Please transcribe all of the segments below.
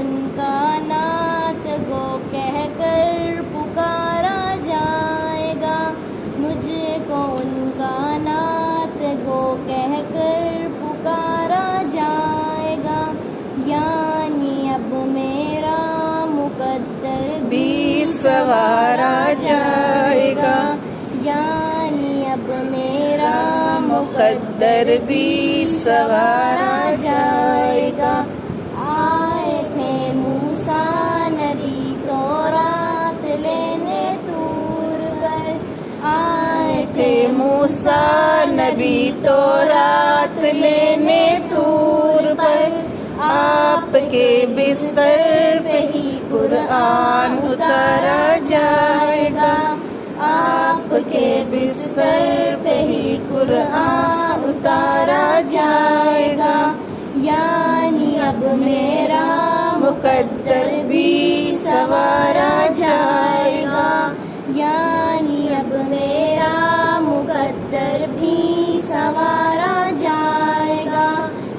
ان کا نعت گو کہہ کر پکارا جائے گا، مجھ کو ان کا نعت گو کہہ کر پکارا جائے گا، یعنی اب میرا مقدر بھی سنوارا جائے گا، یعنی اب میرا مقدر بھی سنوارا جائے گا۔ آئے تھے موسیٰ نبی تورات لینے طور پر، آئے تھے موسیٰ نبی تورات لینے طور پر، آپ کے بستر پہ ہی قرآن اتارا جائے گا، آپ کے بستر پہ ہی قرآن اتارا جائے گا، یعنی اب میرا مقدر بھی سنوارا جائے گا، یعنی اب میرا مقدر بھی سنوارا جائے گا،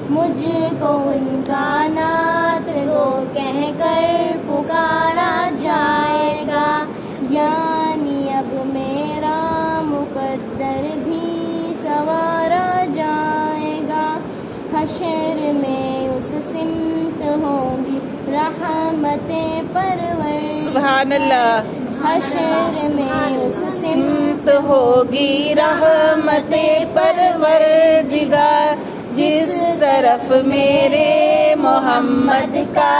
مجھ کو ان کا نعت گو کہہ کر پکارا جائے گا، یعنی اب میرا مقدر بھی سنوارا جائے گا۔ حشر میں اس سمت ہوگی رحمتیں پرور، سبحان اللہ، حشر میں اس سمت ہوگی رحمت پروردگار، جس طرف میرے محمد کا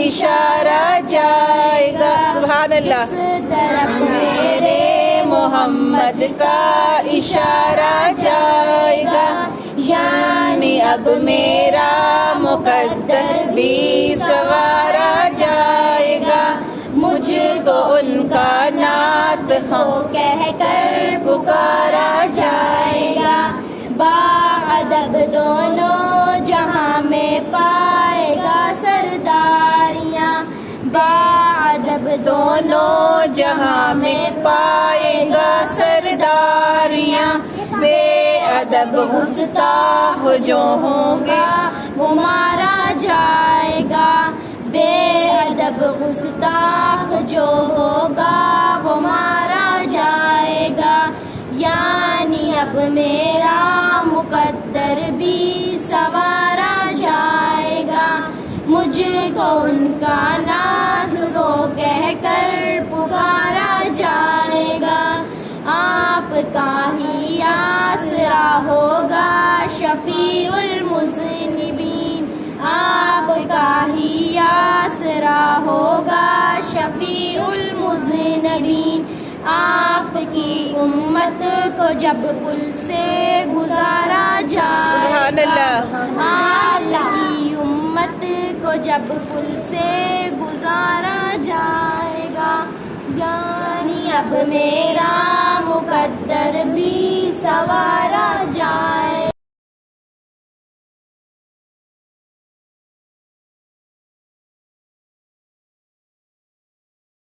اشارہ جائے گا، سبحان اللہ، جس طرف میرے محمد کا اشارہ جائے گا، یعنی اب میرا مقدر بھی سنوارا جائے گا، مجھ کو ان کا نعت کو کہہ کر پکارا جائے گا، باادب دونوں جہاں میں پائے گا سرداریاں، باادب دونوں جہاں میں پائے گا سرداریاں، بے ادب گستاخ جو ہوں گے وہ مارا جائے گا، بے ادب گستاخ جو ہوگا وہ مارا جائے گا، یعنی اب میرا مقدر بھی سنوارا جائے گا، مجھ کو ان کا ناز گو کہہ کر پکارا جائے گا، آپ کا ہی آسرا ہوگا شفیع المذنبین، آپ کا ہی آسرا ہوگا شفیع المذنبین، آپ کی امت کو جب پل سے گزارا جائے سبحان اللہ، آپ کی امت کو جب پل سے گزارا جائے گا، یعنی اب میرا مقدر بھی سنوارا